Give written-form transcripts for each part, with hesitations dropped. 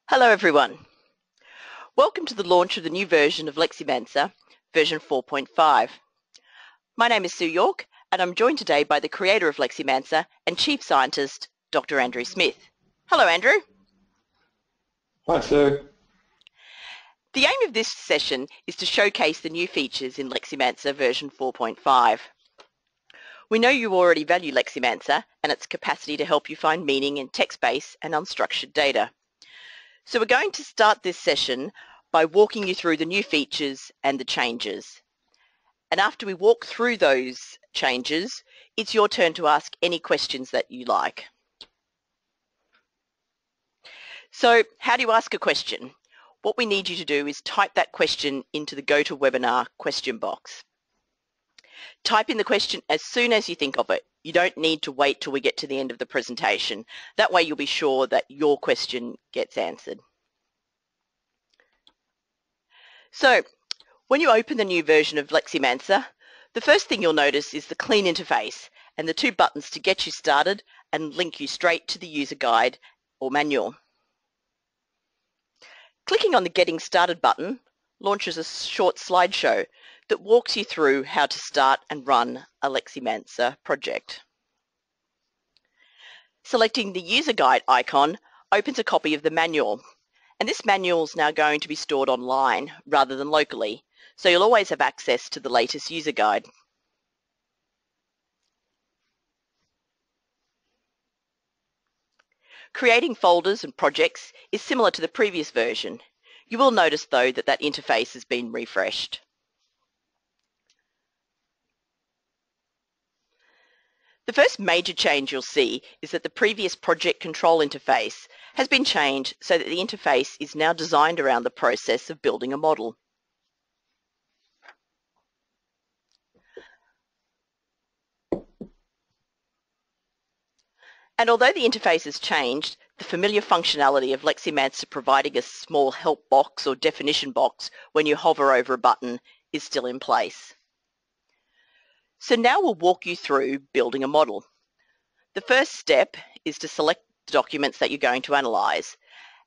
Hello everyone. Welcome to the launch of the new version of Leximancer, version 4.5. My name is Sue York and I'm joined today by the creator of Leximancer and Chief Scientist, Dr. Andrew Smith. Hello Andrew. Hi Sue. The aim of this session is to showcase the new features in Leximancer version 4.5. We know you already value Leximancer and its capacity to help you find meaning in text-based and unstructured data. So we're going to start this session by walking you through the new features and the changes. And after we walk through those changes, it's your turn to ask any questions that you like. So how do you ask a question? What we need you to do is type that question into the GoToWebinar question box. Type in the question as soon as you think of it. You don't need to wait till we get to the end of the presentation. That way you'll be sure that your question gets answered. So when you open the new version of Leximancer, the first thing you'll notice is the clean interface and the two buttons to get you started and link you straight to the user guide or manual. Clicking on the Getting Started button launches a short slideshow that walks you through how to start and run a Leximancer project. Selecting the user guide icon opens a copy of the manual, and this manual is now going to be stored online rather than locally, so you'll always have access to the latest user guide. Creating folders and projects is similar to the previous version. You will notice though that that interface has been refreshed. The first major change you'll see is that the previous project control interface has been changed so that the interface is now designed around the process of building a model. And although the interface has changed, the familiar functionality of Leximancer providing a small help box or definition box when you hover over a button is still in place. So now we'll walk you through building a model. The first step is to select the documents that you're going to analyze.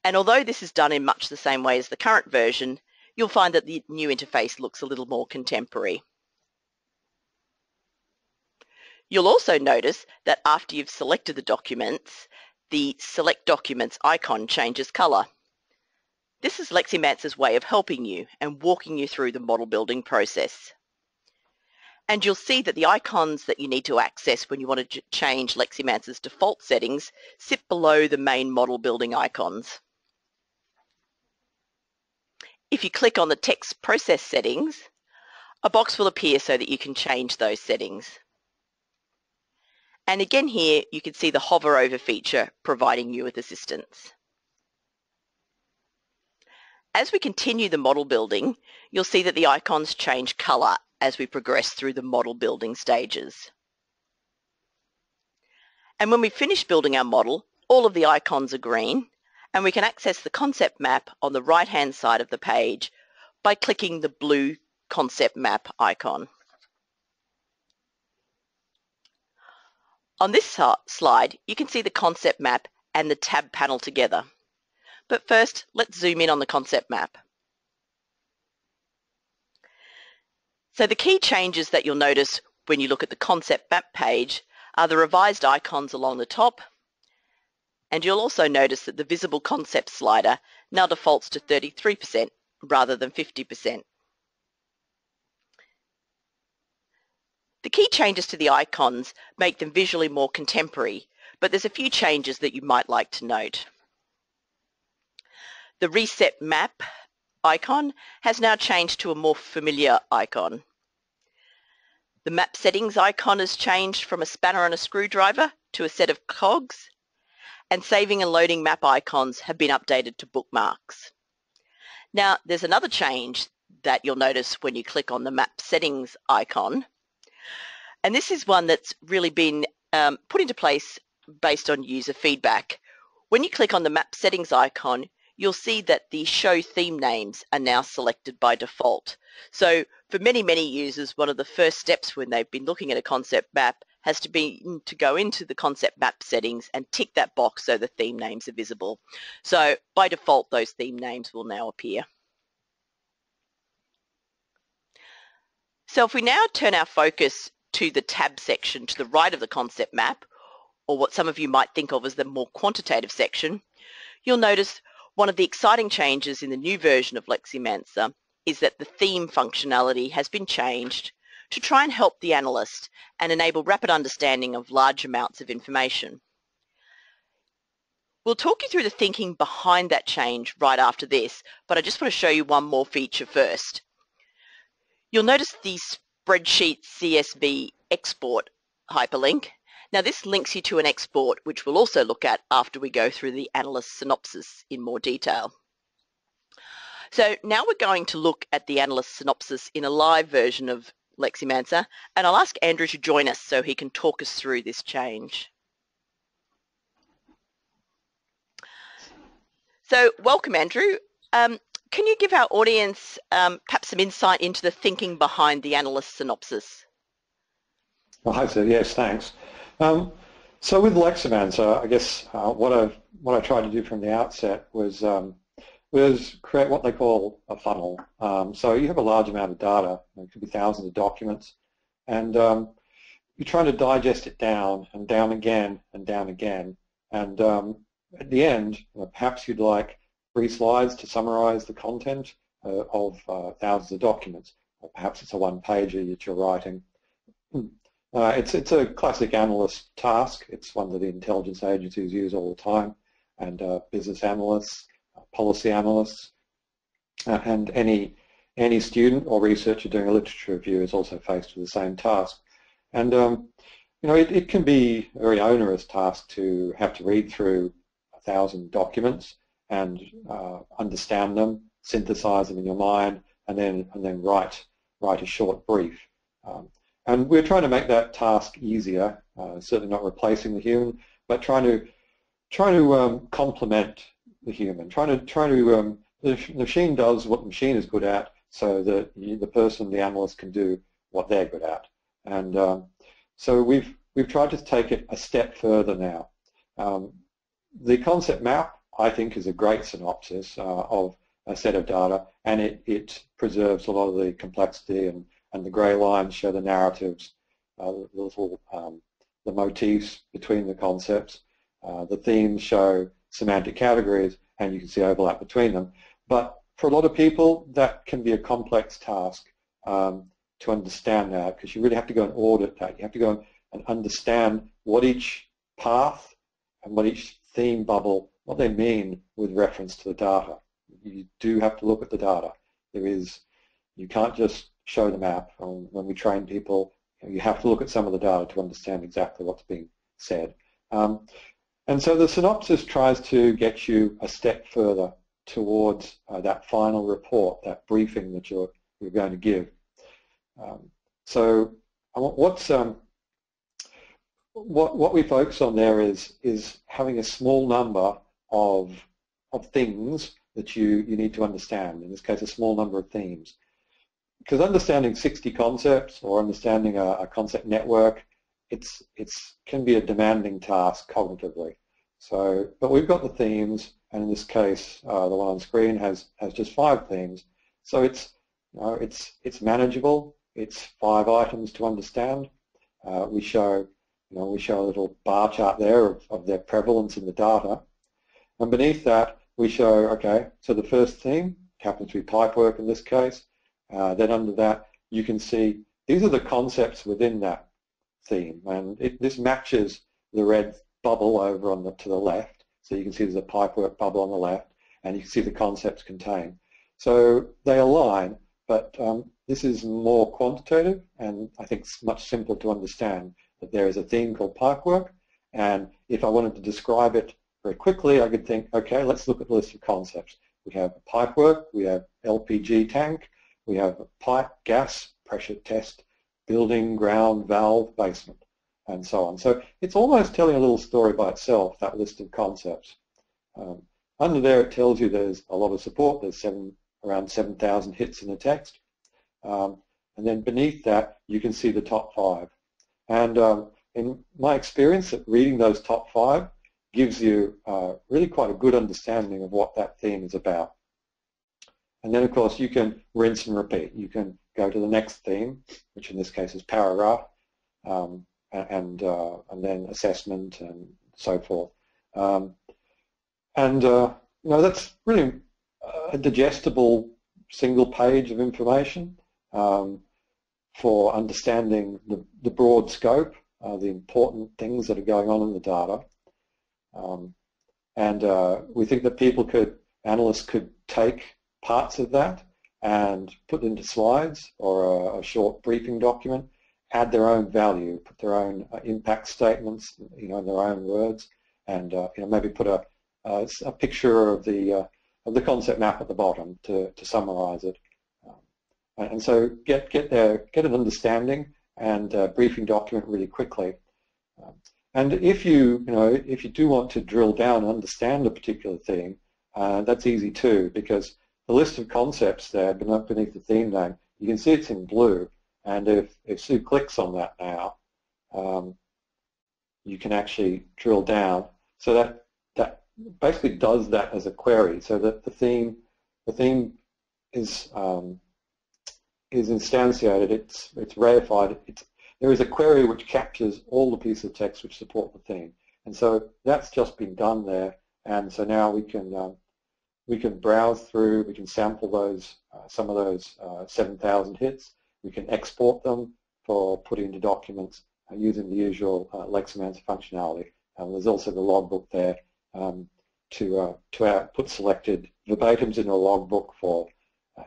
And although this is done in much the same way as the current version, you'll find that the new interface looks a little more contemporary. You'll also notice that after you've selected the documents, the Select Documents icon changes color. This is Leximancer's way of helping you and walking you through the model building process. And you'll see that the icons that you need to access when you want to change Leximancer's default settings sit below the main model building icons. If you click on the text process settings, a box will appear so that you can change those settings. And again here, you can see the hover over feature providing you with assistance. As we continue the model building, you'll see that the icons change color as we progress through the model building stages. And when we finish building our model, all of the icons are green, and we can access the concept map on the right-hand side of the page by clicking the blue concept map icon. On this slide, you can see the concept map and the tab panel together. But first, let's zoom in on the concept map. So the key changes that you'll notice when you look at the concept map page are the revised icons along the top, and you'll also notice that the visible concept slider now defaults to 33% rather than 50%. The key changes to the icons make them visually more contemporary, but there's a few changes that you might like to note. The Reset Map icon has now changed to a more familiar icon. The map settings icon has changed from a spanner and a screwdriver to a set of cogs, and saving and loading map icons have been updated to bookmarks. Now, there's another change that you'll notice when you click on the map settings icon, and this is one that's really been put into place based on user feedback. When you click on the map settings icon, you'll see that the show theme names are now selected by default. So for many users, one of the first steps when they've been looking at a concept map has to go into the concept map settings and tick that box so the theme names are visible. So by default, those theme names will now appear. So if we now turn our focus to the tab section to the right of the concept map, or what some of you might think of as the more quantitative section, you'll notice one of the exciting changes in the new version of Leximancer is that the theme functionality has been changed to try and help the analyst and enable rapid understanding of large amounts of information. We'll talk you through the thinking behind that change right after this, but I just want to show you one more feature first. You'll notice the spreadsheet CSV export hyperlink. Now this links you to an export, which we'll also look at after we go through the Analyst Synopsis in more detail. So now we're going to look at the Analyst Synopsis in a live version of Leximancer, and I'll ask Andrew to join us so he can talk us through this change. So welcome, Andrew. Can you give our audience perhaps some insight into the thinking behind the Analyst Synopsis? Well, hi, Sue. Yes, thanks. So with Leximancer, I guess what I tried to do from the outset was create what they call a funnel. So you have a large amount of data, it could be thousands of documents, and you're trying to digest it down and down again and down again. And at the end, perhaps you'd like 3 slides to summarize the content of thousands of documents, or perhaps it's a one-pager that you're writing. It's a classic analyst task. It's one that the intelligence agencies use all the time, and business analysts, policy analysts, and any student or researcher doing a literature review is also faced with the same task. And it can be a very onerous task to have to read through 1,000 documents and understand them, synthesize them in your mind, and then write a short brief. And we're trying to make that task easier, certainly not replacing the human, but trying to complement the human. The machine does what the machine is good at, so that the person, the analyst, can do what they're good at. And so we've tried to take it a step further now. The concept map, I think, is a great synopsis of a set of data, and it preserves a lot of the complexity, and the grey lines show the narratives, the motifs between the concepts. The themes show semantic categories, and you can see overlap between them. But for a lot of people, that can be a complex task to understand that, because you really have to go and audit that. You have to go and understand what each path and what each theme bubble, what they mean with reference to the data. You do have to look at the data. You can't just show the map. When we train people, you have to look at some of the data to understand exactly what's being said. And so the synopsis tries to get you a step further towards that final report, that briefing that you're going to give. So what we focus on there is having a small number of things that you need to understand. In this case, a small number of themes. Because understanding 60 concepts or understanding a concept network, it can be a demanding task cognitively. So, but we've got the themes, and in this case, the one on screen has just 5 themes. So it's manageable. It's 5 items to understand. We show a little bar chart there of their prevalence in the data, and beneath that we show, okay, so the first theme happens to be pipework in this case. Then under that, you can see these are the concepts within that theme, and this matches the red bubble over to the left. So you can see there's a pipework bubble on the left, and you can see the concepts contained. So they align, but this is more quantitative, and I think it's much simpler to understand that there is a theme called pipework, and if I wanted to describe it very quickly, I could think, okay, let's look at the list of concepts. We have pipework, we have LPG tank, we have pipe, gas, pressure test, building, ground, valve, basement, and so on. So it's almost telling a little story by itself, that list of concepts. Under there it tells you there's a lot of support. There's around 7,000 hits in the text. And then beneath that you can see the top 5. And in my experience, that reading those top 5 gives you really quite a good understanding of what that theme is about. And then, of course, you can rinse and repeat. You can go to the next theme, which in this case is paragraph, and then assessment and so forth. That's really a digestible single page of information for understanding the broad scope, the important things that are going on in the data. We think that analysts could take parts of that and put them into slides or a short briefing document, add their own value, put their own impact statements, in their own words, and maybe put a picture of the concept map at the bottom to summarize it. And so get an understanding and a briefing document really quickly. And if you do want to drill down and understand a particular theme, that's easy too, because the list of concepts there beneath the theme name, you can see it's in blue. And if Sue clicks on that now, you can actually drill down. So that basically does that as a query, so that the theme is instantiated. It's reified. There is a query which captures all the pieces of text which support the theme, and so that's just been done there. And so now we can browse through. We can sample those some of those 7,000 hits. We can export them for putting into documents using the usual Leximancer functionality. There's also the logbook there to put selected verbatims in a logbook for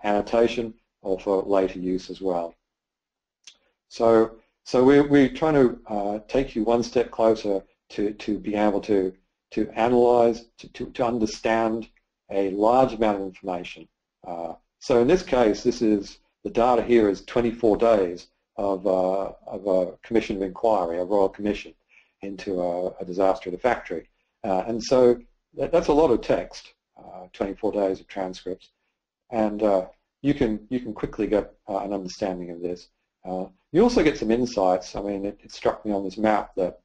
annotation or for later use as well. So we're trying to take you one step closer to being able to analyze, to understand a large amount of information. So in this case, the data here is 24 days of a commission of inquiry, a royal commission into a disaster at a factory. And so that's a lot of text, 24 days of transcripts. And you can quickly get an understanding of this. You also get some insights. I mean, it struck me on this map that,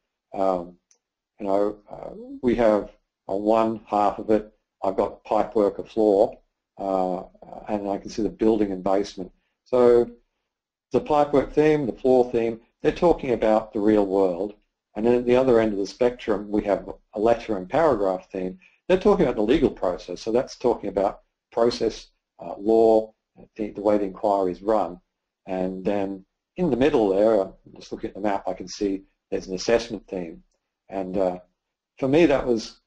we have on one half of it, I've got pipework, a floor, and I can see the building and basement. So the pipework theme, the floor theme, they're talking about the real world. And then at the other end of the spectrum, we have a letter and paragraph theme. They're talking about the legal process. So that's talking about process, law, the way the inquiry is run. And then in the middle there, just looking at the map, I can see there's an assessment theme. And for me, that was,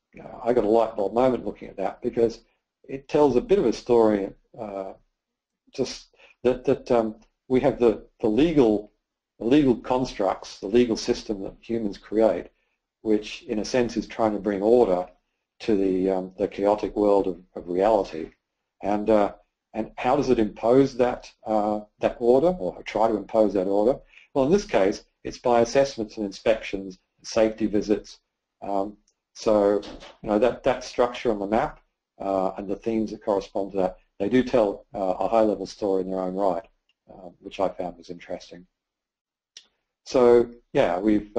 I got a light bulb moment looking at that, because it tells a bit of a story, just that we have the legal constructs, the legal system that humans create, which in a sense is trying to bring order to the chaotic world of reality. And how does it impose that order, or try to impose that order? Well, in this case, it's by assessments and inspections, safety visits. So that structure on the map and the themes that correspond to that, they do tell a high-level story in their own right, which I found was interesting. So yeah, we've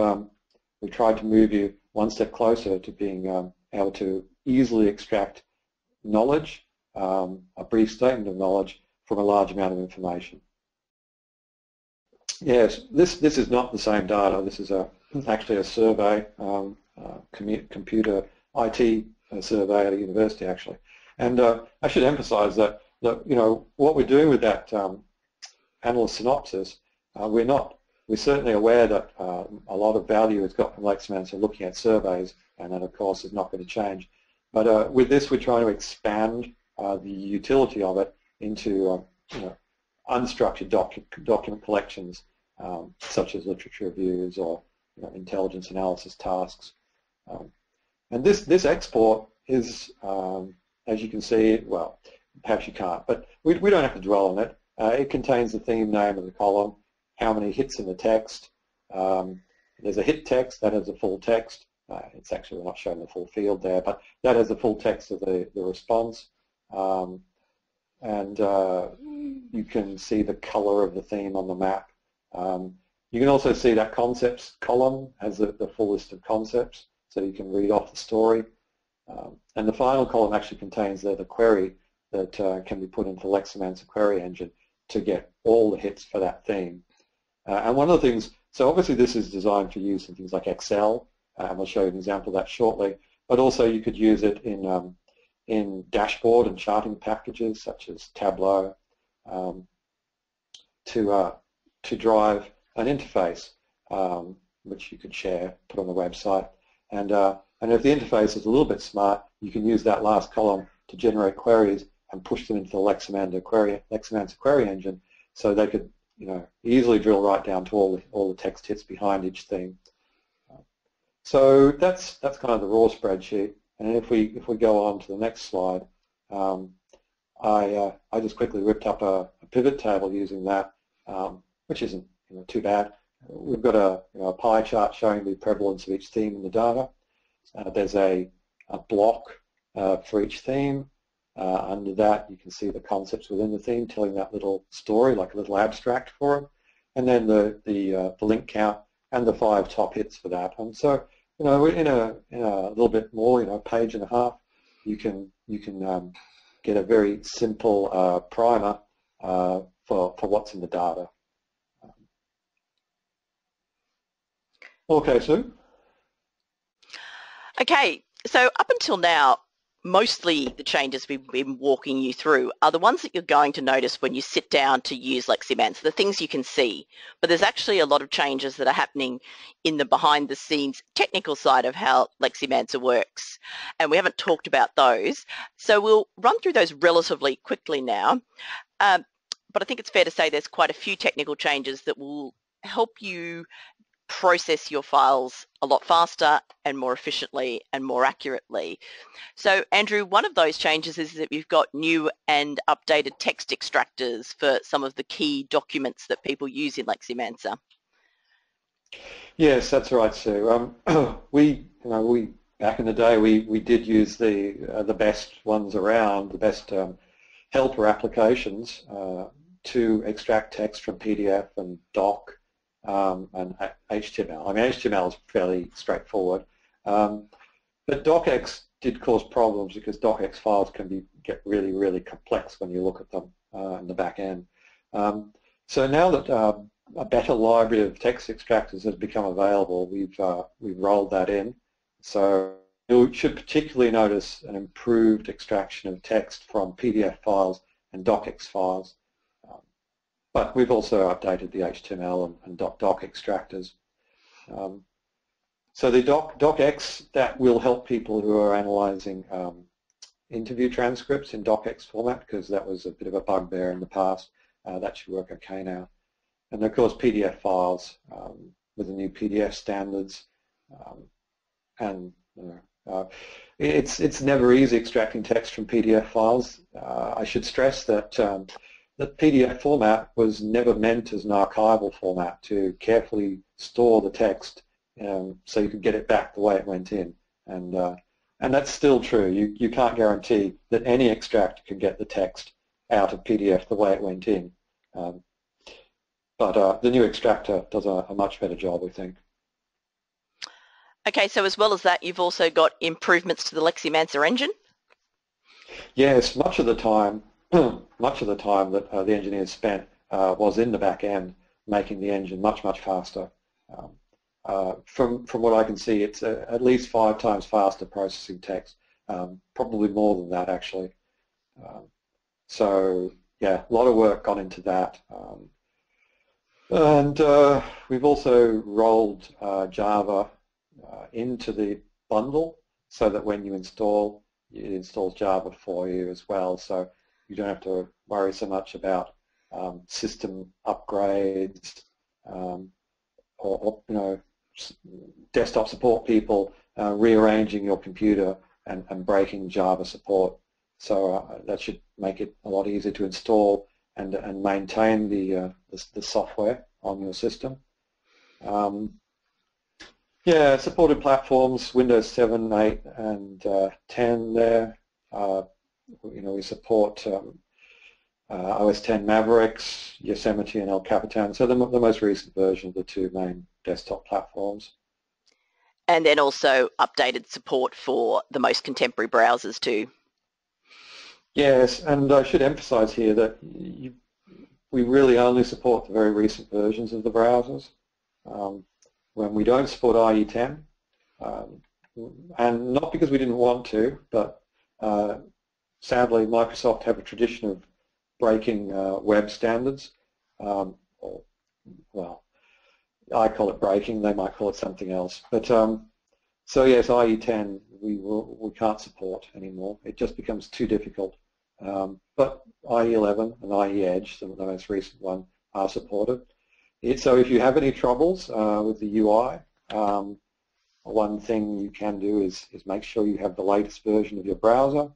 tried to move you one step closer to being able to easily extract knowledge, a brief statement of knowledge from a large amount of information. Yes, this is not the same data. This is actually a survey, computer IT survey at a university actually. And I should emphasize that what we're doing with that Analyst Synopsis, we're certainly aware that a lot of value is got from Leximancer looking at surveys, and that of course is not going to change. But with this, we're trying to expand the utility of it into unstructured document collections, such as literature reviews or intelligence analysis tasks. And this export is, as you can see, well, perhaps you can't, but we don't have to dwell on it. It contains the theme name of the column, how many hits in the text. There's a hit text, that has a full text. It's actually, we're not showing the full field there, but that has the full text of the response. And you can see the color of the theme on the map. You can also see that concepts column has the full list of concepts, so you can read off the story. And the final column actually contains the query that can be put into Leximancer query engine to get all the hits for that theme. And one of the things, so obviously this is designed for use in things like Excel, and I'll show you an example of that shortly, but also you could use it in dashboard and charting packages such as Tableau to drive an interface which you could share, put on the website. And if the interface is a little bit smart, you can use that last column to generate queries and push them into the Leximancer query engine, so they could easily drill right down to all the text hits behind each theme. So that's kind of the raw spreadsheet. And if we go on to the next slide, I just quickly whipped up a pivot table using that, which isn't too bad. We've got a pie chart showing the prevalence of each theme in the data. There's a block for each theme. Under that, you can see the concepts within the theme, telling that little story, like a little abstract for it, and then the link count and the 5 top hits for that. And so, in a little bit more, page and a half, you can get a very simple primer for what's in the data. Okay, Sue. Okay, so up until now, mostly the changes we've been walking you through are the ones that you're going to notice when you sit down to use Leximancer, the things you can see. But there's actually a lot of changes that are happening in the behind-the-scenes technical side of how Leximancer works, and we haven't talked about those. So we'll run through those relatively quickly now. But I think it's fair to say there's quite a few technical changes that will help you process your files a lot faster and more efficiently and more accurately. So Andrew, one of those changes is that we've got new and updated text extractors for some of the key documents that people use in Leximancer. Yes, that's right, Sue. We back in the day we did use the best ones around, the best helper applications to extract text from PDF and doc and HTML. I mean, HTML is fairly straightforward, but docx did cause problems because docx files can get really, really complex when you look at them in the back end. So now that a better library of text extractors has become available, we've rolled that in. So you should particularly notice an improved extraction of text from PDF files and docx files. But we've also updated the HTML and doc extractors. So the docx, that will help people who are analyzing interview transcripts in docx format, because that was a bit of a bugbear in the past. That should work okay now. And of course PDF files with the new PDF standards. It's never easy extracting text from PDF files. I should stress that the PDF format was never meant as an archival format to carefully store the text so you could get it back the way it went in. And that's still true. You can't guarantee that any extractor can get the text out of PDF the way it went in. But the new extractor does a much better job, we think. Okay, so as well as that, you've also got improvements to the Leximancer engine? Yes, much of the time that the engineers spent was in the back end, making the engine much, much faster. From what I can see, it's at least 5 times faster processing text, probably more than that actually. So yeah, a lot of work gone into that. And we've also rolled Java into the bundle so that when you install, it installs Java for you as well. So you don't have to worry so much about system upgrades or desktop support people rearranging your computer and breaking Java support. So that should make it a lot easier to install and maintain the software on your system. Yeah, supported platforms, Windows 7, 8, and 10 there. We support OS 10 Mavericks, Yosemite and El Capitan, so the most recent version of the two main desktop platforms. And then also updated support for the most contemporary browsers too. Yes, and I should emphasize here that we really only support the very recent versions of the browsers. When we don't support IE10, and not because we didn't want to, but sadly Microsoft have a tradition of breaking web standards. Well, I call it breaking, they might call it something else. But so yes, IE10 we can't support anymore. It just becomes too difficult. But IE11 and IE Edge, the most recent one, are supported. So if you have any troubles with the UI, one thing you can do is make sure you have the latest version of your browser.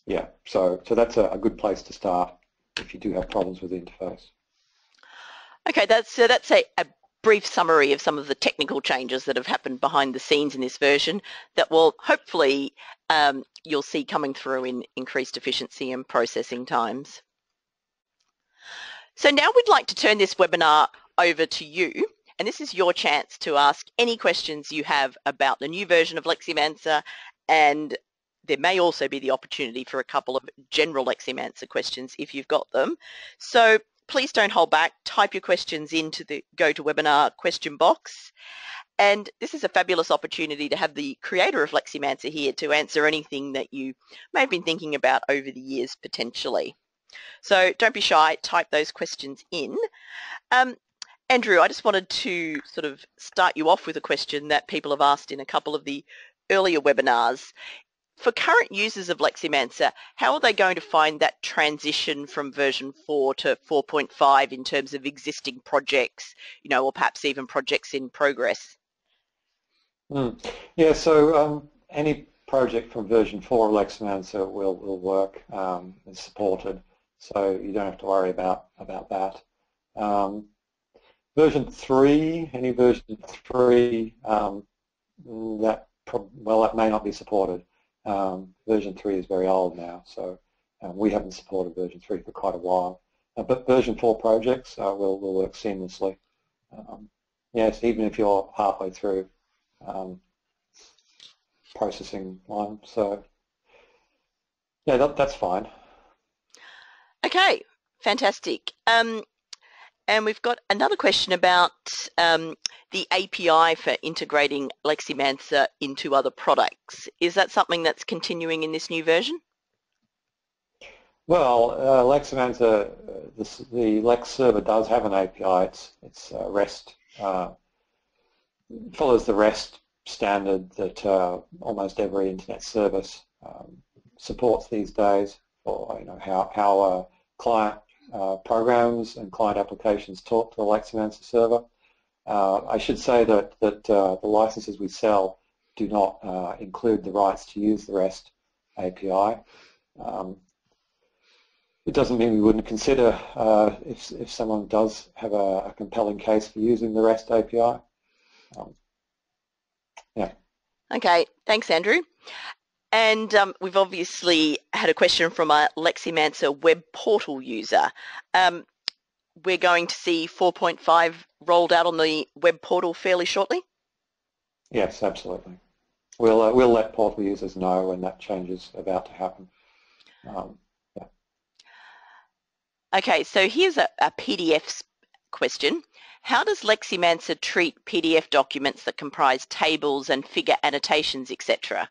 Yeah, so that's a good place to start if you do have problems with the interface. Okay, that's a brief summary of some of the technical changes that have happened behind the scenes in this version that will hopefully you'll see coming through in increased efficiency and processing times. So now we'd like to turn this webinar over to you, and this is your chance to ask any questions you have about the new version of Leximancer, and there may also be the opportunity for a couple of general Leximancer questions if you've got them. So please don't hold back. Type your questions into the GoToWebinar question box. And this is a fabulous opportunity to have the creator of Leximancer here to answer anything that you may have been thinking about over the years potentially. So don't be shy, type those questions in. Andrew, I just wanted to sort of start you off with a question that people have asked in a couple of the earlier webinars. For current users of Leximancer, how are they going to find that transition from version 4 to 4.5 in terms of existing projects, or perhaps even projects in progress? Yeah, so any project from version 4 of Leximancer will work and supported, so you don't have to worry about that. Version 3, any version 3, that may not be supported. Version 3 is very old now, so we haven't supported version 3 for quite a while. But version 4 projects will work seamlessly. Yes, even if you're halfway through processing one. So yeah, that's fine. Okay, fantastic. And we've got another question about the API for integrating Leximancer into other products. Is that something that's continuing in this new version? Well, Leximancer, the Lex server does have an API. It's REST, follows the REST standard that almost every internet service supports these days for how client programs and client applications talk to the Leximancer server. I should say that the licenses we sell do not include the rights to use the REST API. It doesn't mean we wouldn't consider if someone does have a compelling case for using the REST API. Yeah. Okay, thanks, Andrew. And we've obviously had a question from a Leximancer web portal user. We're going to see 4.5 rolled out on the web portal fairly shortly? Yes, absolutely. We'll let portal users know when that change is about to happen. Yeah. Okay, so here's a PDF question. How does Leximancer treat PDF documents that comprise tables and figure annotations, etc.?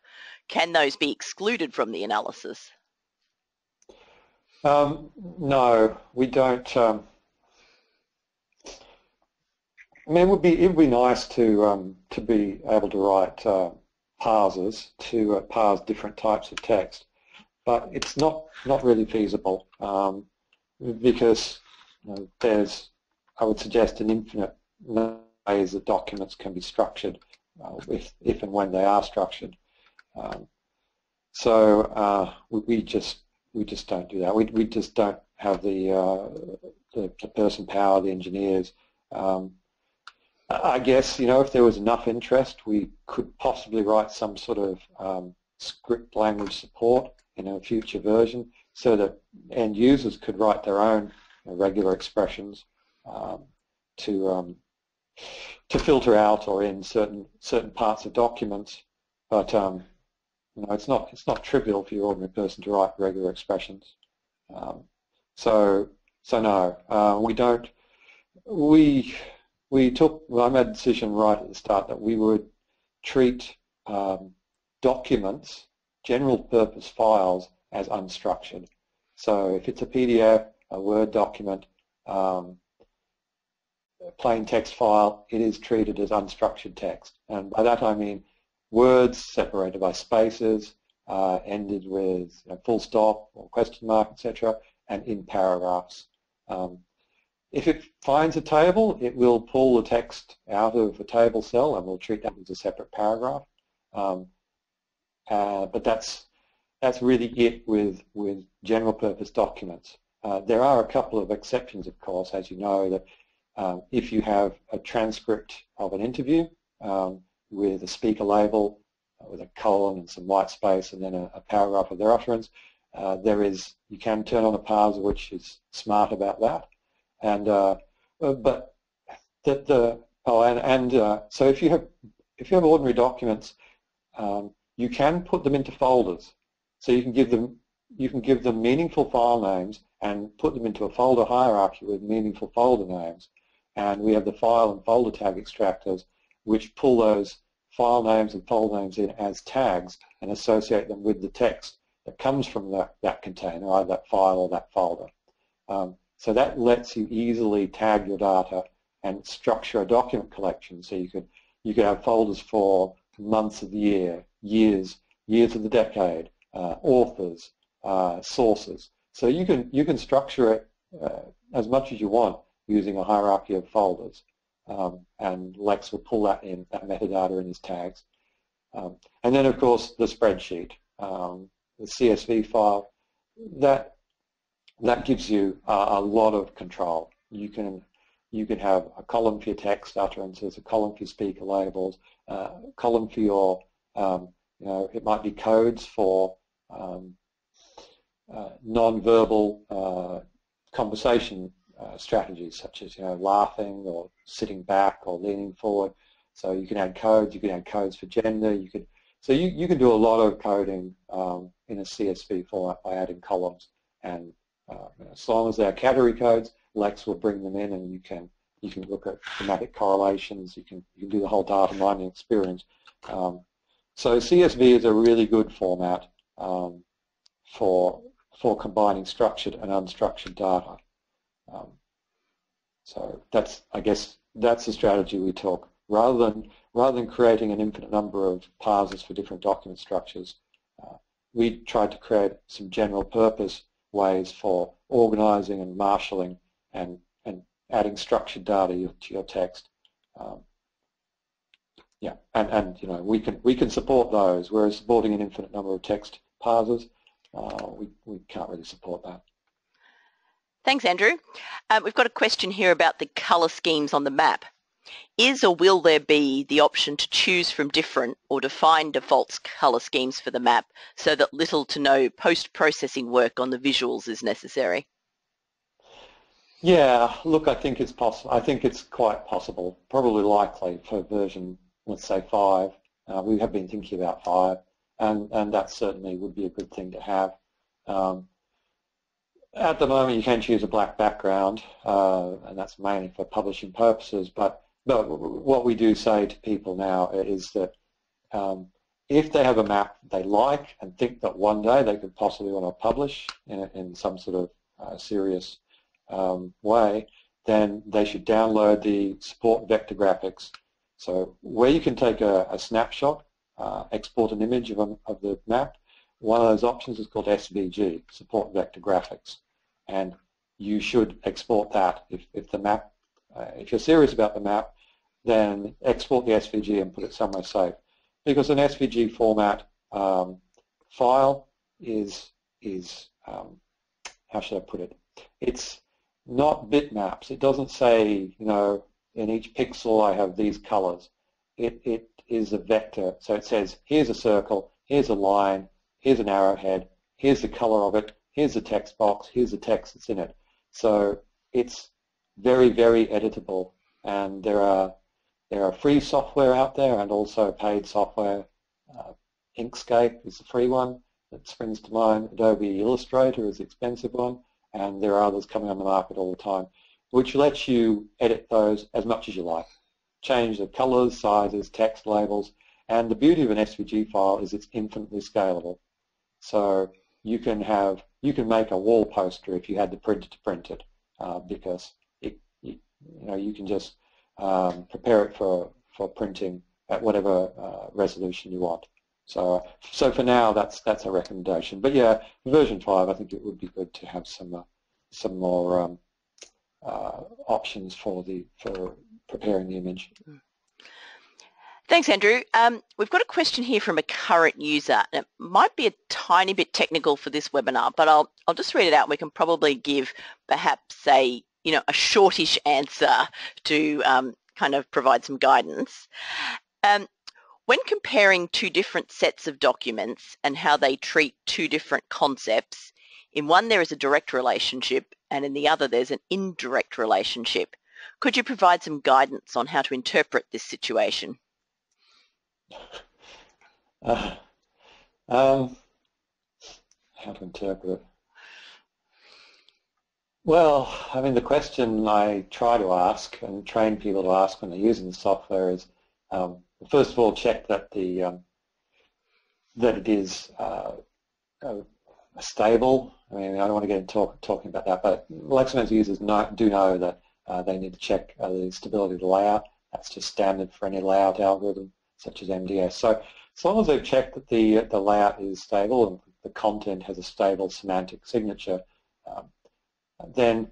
Can those be excluded from the analysis? No, we don't. I mean, it would be nice to be able to write parsers to parse different types of text, but it's not really feasible because there's, I would suggest, an infinite ways that documents can be structured if and when they are structured. So we just don't do that. We just don't have the person power, the engineers. I guess if there was enough interest, we could possibly write some sort of script language support in a future version, so that end users could write their own regular expressions to filter out or in certain parts of documents. But it's not trivial for your ordinary person to write regular expressions. So no, we don't. I made a decision right at the start that we would treat documents, general purpose files, as unstructured. So if it's a PDF, a Word document, a plain text file, it is treated as unstructured text. And by that I mean words separated by spaces, ended with full stop or question mark, etc., and in paragraphs. If it finds a table, it will pull the text out of a table cell and will treat that as a separate paragraph. But that's really it with general purpose documents. There are a couple of exceptions, of course, as you know, that if you have a transcript of an interview with a speaker label, with a colon and some white space and then a paragraph of their utterance, you can turn on a parser which is smart about that. And so if you have ordinary documents, you can put them into folders. So you can give them meaningful file names and put them into a folder hierarchy with meaningful folder names. And we have the file and folder tag extractors, which pull those file names and folder names in as tags and associate them with the text that comes from that container, either that file or that folder. So that lets you easily tag your data and structure a document collection. So you could have folders for months of the year, years of the decade, authors, sources. So you can structure it as much as you want using a hierarchy of folders, and Lex will pull that metadata in his tags. And then of course the spreadsheet, the CSV file, that gives you a lot of control. You can have a column for your text utterances, a column for your speaker labels, a column for your, it might be codes for non-verbal conversation strategies, such as laughing or sitting back or leaning forward. So you can add codes. You can add codes for gender. You can do a lot of coding in a CSV format by adding columns, and as long as they're category codes, Lex will bring them in, and you can look at thematic correlations. You can do the whole data mining experience. So CSV is a really good format for combining structured and unstructured data. So I guess that's the strategy we took. Rather than creating an infinite number of parsers for different document structures, we tried to create some general purpose ways for organizing and marshalling and adding structured data to your text. We can support those, whereas supporting an infinite number of text parsers, we can't really support that. Thanks, Andrew. We've got a question here about the colour schemes on the map. Is or will there be the option to choose from different or define default colour schemes for the map so that little to no post-processing work on the visuals is necessary? Yeah, look, I think it's possible. I think it's quite possible, probably likely for version, let's say 5. We have been thinking about 5, and that certainly would be a good thing to have. At the moment, you can choose a black background, and that's mainly for publishing purposes, but what we do say to people now is that if they have a map they like and think that one day they could possibly want to publish in some sort of serious way, then they should download the support vector graphics. So where you can take a snapshot, export an image of the map, one of those options is called SVG, support vector graphics, and you should export that if the map. If you're serious about the map, then export the SVG and put it somewhere safe, because an SVG format file is how should I put it? It's not bitmaps. It doesn't say, in each pixel I have these colors. It is a vector. So it says, here's a circle, here's a line, here's an arrowhead, here's the color of it, here's the text box, here's the text that's in it. So it's very, very editable, and there are free software out there and also paid software. Inkscape is the free one that springs to mind. Adobe Illustrator is the expensive one, and there are others coming on the market all the time, which lets you edit those as much as you like. Change the colors, sizes, text labels, and the beauty of an SVG file is it's infinitely scalable. So you can make a wall poster if you had the printer to print it, because you can just prepare it for printing at whatever resolution you want. So for now, that's a recommendation. But yeah, for version 5, I think it would be good to have some more options for preparing the image. Thanks, Andrew. We've got a question here from a current user. It might be a tiny bit technical for this webinar, but I'll just read it out. We can probably give perhaps a shortish answer to kind of provide some guidance. When comparing two different sets of documents and how they treat two different concepts, in one there is a direct relationship and in the other there's an indirect relationship. Could you provide some guidance on how to interpret this situation? How to interpret it? Well, I mean, the question I try to ask and train people to ask when they're using the software is, first of all, check that that it is stable. I mean, I don't want to get into talking about that, but Leximancer users do know that they need to check the stability of the layout. That's just standard for any layout algorithm, such as MDS. So as long as they've checked that the layout is stable and the content has a stable semantic signature, then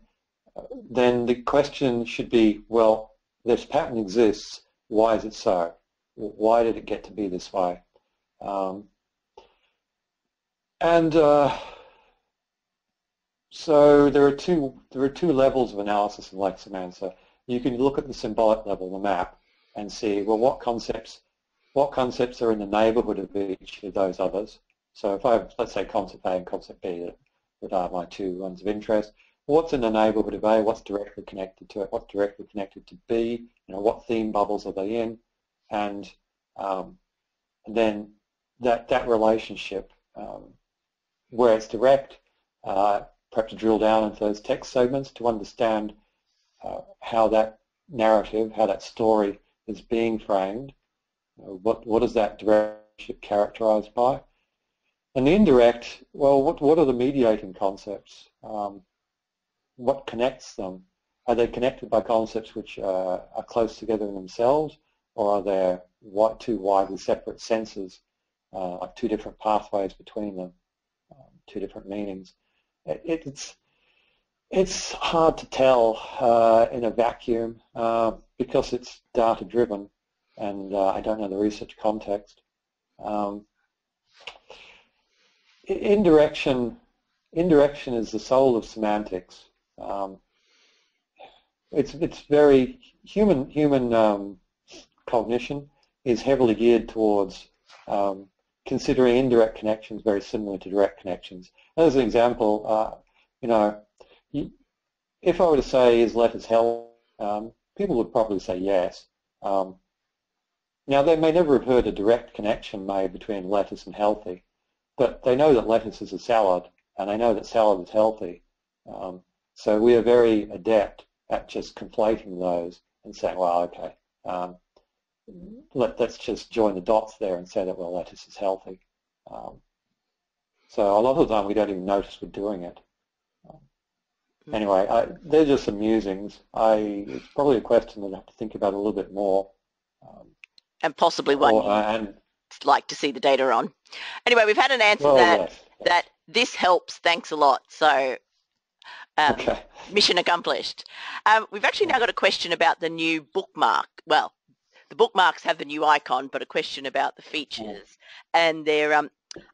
the question should be, well, this pattern exists. Why is it so? Why did it get to be this way? So there are two levels of analysis in Leximancer. You can look at the symbolic level, the map, and see, well, what concepts are in the neighborhood of each of those others. So if I have, let's say, concept A and concept B that are my two ones of interest, what's in the neighborhood of A, what's directly connected to it, what's directly connected to B, what theme bubbles are they in, and then that relationship, where it's direct, perhaps drill down into those text segments to understand how that narrative, how that story is being framed. What is that direction characterized by? And the indirect, well, what are the mediating concepts? What connects them? Are they connected by concepts which are close together in themselves, or are there two widely separate senses, like two different pathways between them, two different meanings? It's hard to tell in a vacuum because it's data-driven, and I don't know the research context. Indirection is the soul of semantics. It's very human cognition is heavily geared towards considering indirect connections very similar to direct connections. As an example, if I were to say, is lettuce healthy, people would probably say yes. Now, they may never have heard a direct connection made between lettuce and healthy, but they know that lettuce is a salad, and they know that salad is healthy. So we are very adept at just conflating those and saying, well, okay, let's just join the dots there and say that, well, lettuce is healthy. So a lot of the time we don't even notice we're doing it. Anyway, they're just some musings. It's probably a question that I have to think about a little bit more. And possibly one you'd like to see the data on. Anyway, we've had an answer that this helps. Thanks a lot. So okay. Mission accomplished. We've actually now got a question about the new bookmark. Well, the bookmarks have the new icon, but a question about the features. And they're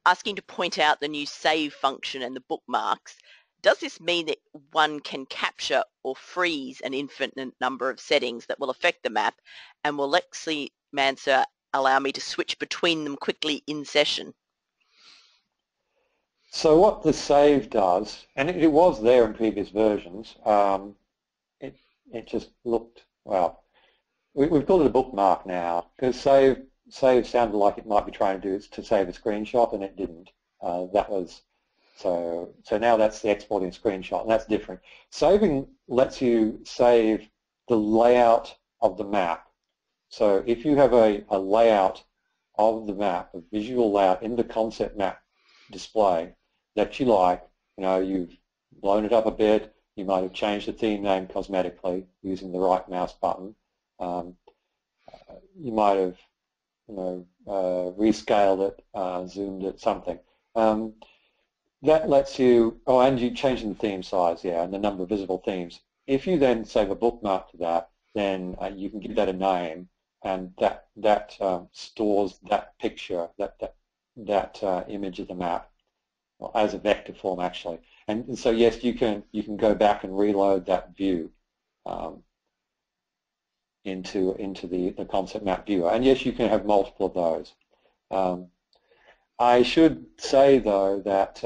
asking to point out the new save function and the bookmarks. Does this mean that one can capture or freeze an infinite number of settings that will affect the map, and will Leximancer allow me to switch between them quickly in session? So what the save does, and it was there in previous versions, it just looked, well, we've called it a bookmark now, because save sounded like it might be trying to do is to save a screenshot, and it didn't. That was, so now that's the exporting screenshot, and that's different. Saving lets you save the layout of the map. So if you have a layout of the map, a visual layout in the concept map display that you like, you've blown it up a bit, you might have changed the theme name cosmetically using the right mouse button. You might have rescaled it, zoomed it, something. That lets you, and you change the theme size, yeah, and the number of visible themes. If you then save a bookmark to that, then you can give that a name, and that stores that picture, that image of the map, as a vector form actually. And so yes, you can go back and reload that view into the concept map viewer. And yes, you can have multiple of those. I should say though that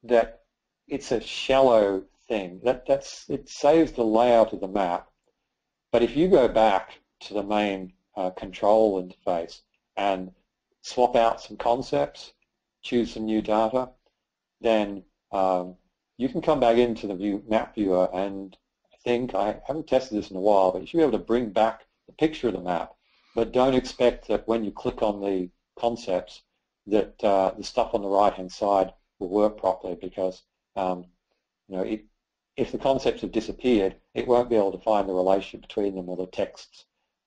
that it's a shallow thing. It saves the layout of the map, but if you go back to the main control interface and swap out some concepts, choose some new data, then you can come back into the map viewer, and I haven't tested this in a while, but you should be able to bring back the picture of the map, but don't expect that when you click on the concepts that the stuff on the right-hand side will work properly, because if the concepts have disappeared, it won't be able to find the relationship between them or the texts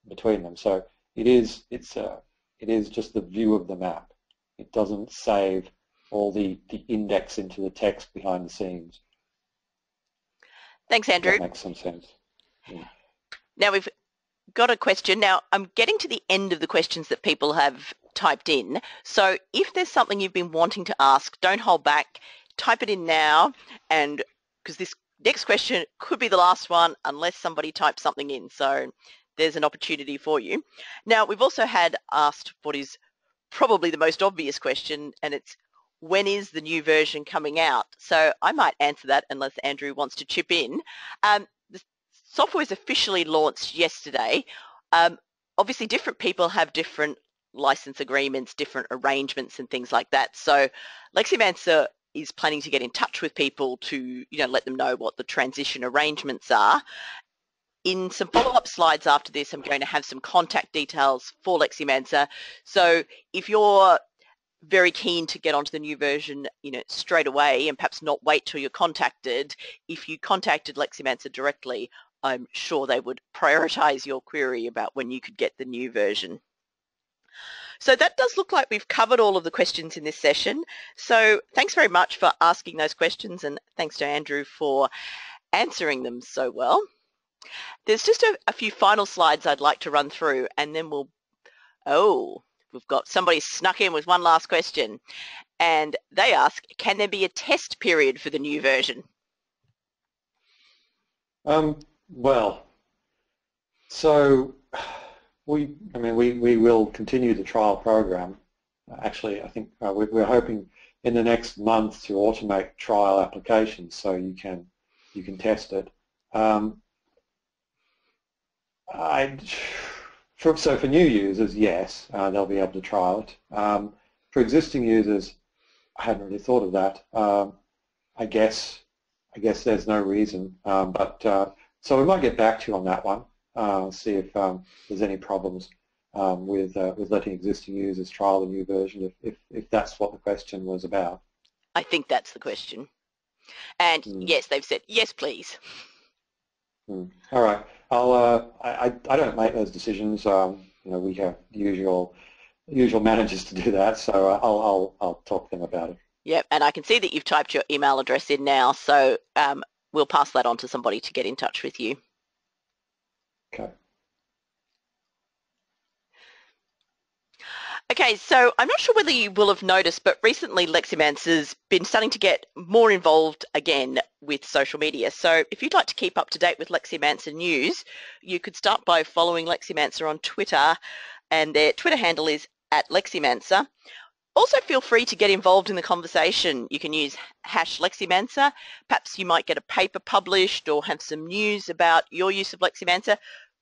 between them. So it is just the view of the map. It doesn't save all the index into the text behind the scenes. Thanks, Andrew. That makes some sense. Yeah. Now we've got a question. Now I'm getting to the end of the questions that people have typed in. So if there's something you've been wanting to ask, don't hold back. Type it in now, and because this next question could be the last one unless somebody types something in. So there's an opportunity for you. Now we've also had asked what is probably the most obvious question, and it's, when is the new version coming out? So I might answer that unless Andrew wants to chip in. The software is officially launched yesterday. Obviously different people have different license agreements, different arrangements and things like that. So Leximancer is planning to get in touch with people to let them know what the transition arrangements are. In some follow-up slides after this, I'm going to have some contact details for Leximancer. So if you're very keen to get onto the new version, straight away, and perhaps not wait till you're contacted, if you contacted Leximancer directly, I'm sure they would prioritize your query about when you could get the new version. So that does look like we've covered all of the questions in this session. So thanks very much for asking those questions, and thanks to Andrew for answering them so well. There's just a few final slides I'd like to run through, and then we've got somebody snuck in with one last question, and they ask, can there be a test period for the new version? Well, so we will continue the trial program. Actually, I think we're hoping in the next month to automate trial applications so you can test it. So for new users, yes, they'll be able to trial it. For existing users, I hadn't really thought of that. I guess there's no reason, so we might get back to you on that one. See if there's any problems with letting existing users trial the new version, if that's what the question was about. I think that's the question. And yes, they've said yes, please. All right. I don't make those decisions. We have the usual managers to do that, so I'll talk to them about it. Yep, and I can see that you've typed your email address in now, so we'll pass that on to somebody to get in touch with you. Okay. Okay, so I'm not sure whether you will have noticed, but recently Leximancer's been starting to get more involved again with social media. So if you'd like to keep up to date with Leximancer news, you could start by following Leximancer on Twitter, and their Twitter handle is @Leximancer. Also feel free to get involved in the conversation. You can use #Leximancer. Perhaps you might get a paper published or have some news about your use of Leximancer.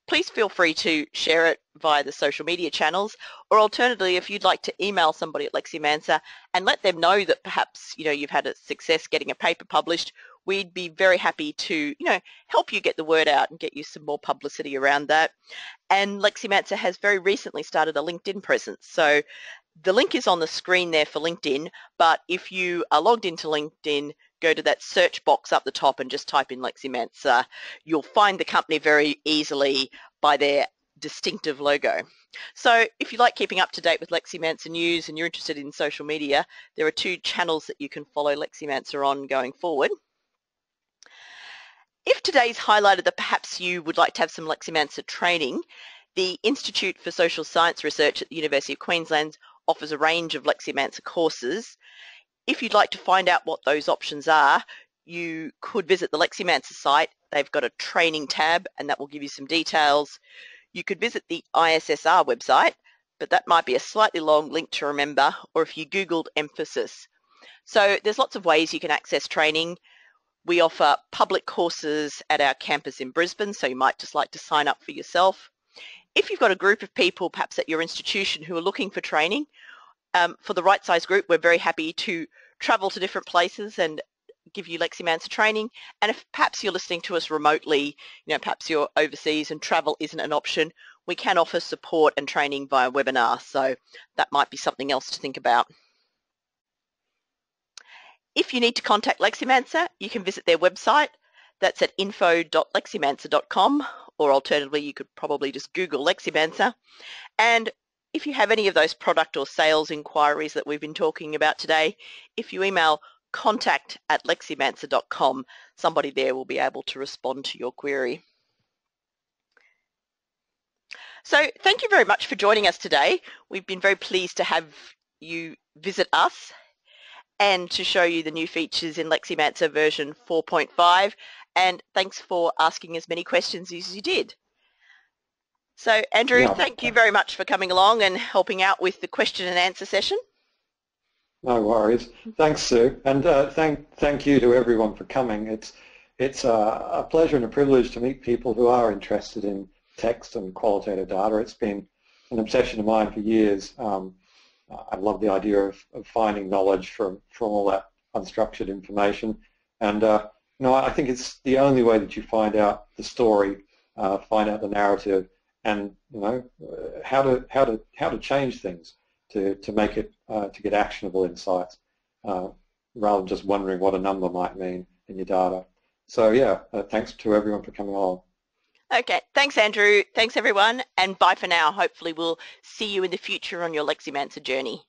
Please feel free to share it via the social media channels, or alternatively, if you'd like to email somebody at Leximancer and let them know that perhaps you've had a success getting a paper published, we'd be very happy to help you get the word out and get you some more publicity around that. And Leximancer has very recently started a LinkedIn presence. So the link is on the screen there for LinkedIn, but if you are logged into LinkedIn, go to that search box up the top and just type in Leximancer. You'll find the company very easily by their distinctive logo. So if you like keeping up to date with Leximancer news and you're interested in social media, there are 2 channels that you can follow Leximancer on going forward. If today's highlighted that perhaps you would like to have some Leximancer training, the Institute for Social Science Research at the University of Queensland offers a range of Leximancer courses. If you'd like to find out what those options are, you could visit the Leximancer site. They've got a training tab and that will give you some details. You could visit the ISSR website, but that might be a slightly long link to remember, or if you Googled emphasis. So there's lots of ways you can access training. We offer public courses at our campus in Brisbane, so you might just like to sign up for yourself. If you've got a group of people perhaps at your institution who are looking for training, for the right size group, we're very happy to travel to different places and give you Leximancer training. And if perhaps you're listening to us remotely, perhaps you're overseas and travel isn't an option, we can offer support and training via webinar. So that might be something else to think about. If you need to contact Leximancer, you can visit their website. That's at info.leximancer.com, or alternatively, you could probably just Google Leximancer. And if you have any of those product or sales inquiries that we've been talking about today, if you email contact@leximancer.com, somebody there will be able to respond to your query. So thank you very much for joining us today. We've been very pleased to have you visit us and to show you the new features in Leximancer version 4.5. And thanks for asking as many questions as you did. So Andrew, thank you very much for coming along and helping out with the question and answer session. No worries. Thanks, Sue. And thank you to everyone for coming. It's a pleasure and a privilege to meet people who are interested in text and qualitative data. It's been an obsession of mine for years. I love the idea of finding knowledge from all that unstructured information. And I think it's the only way that you find out the story, find out the narrative, and how to change things to make it to get actionable insights, rather than just wondering what a number might mean in your data. So yeah, thanks to everyone for coming along. Okay, thanks Andrew, thanks everyone, and bye for now. Hopefully we'll see you in the future on your Leximancer journey.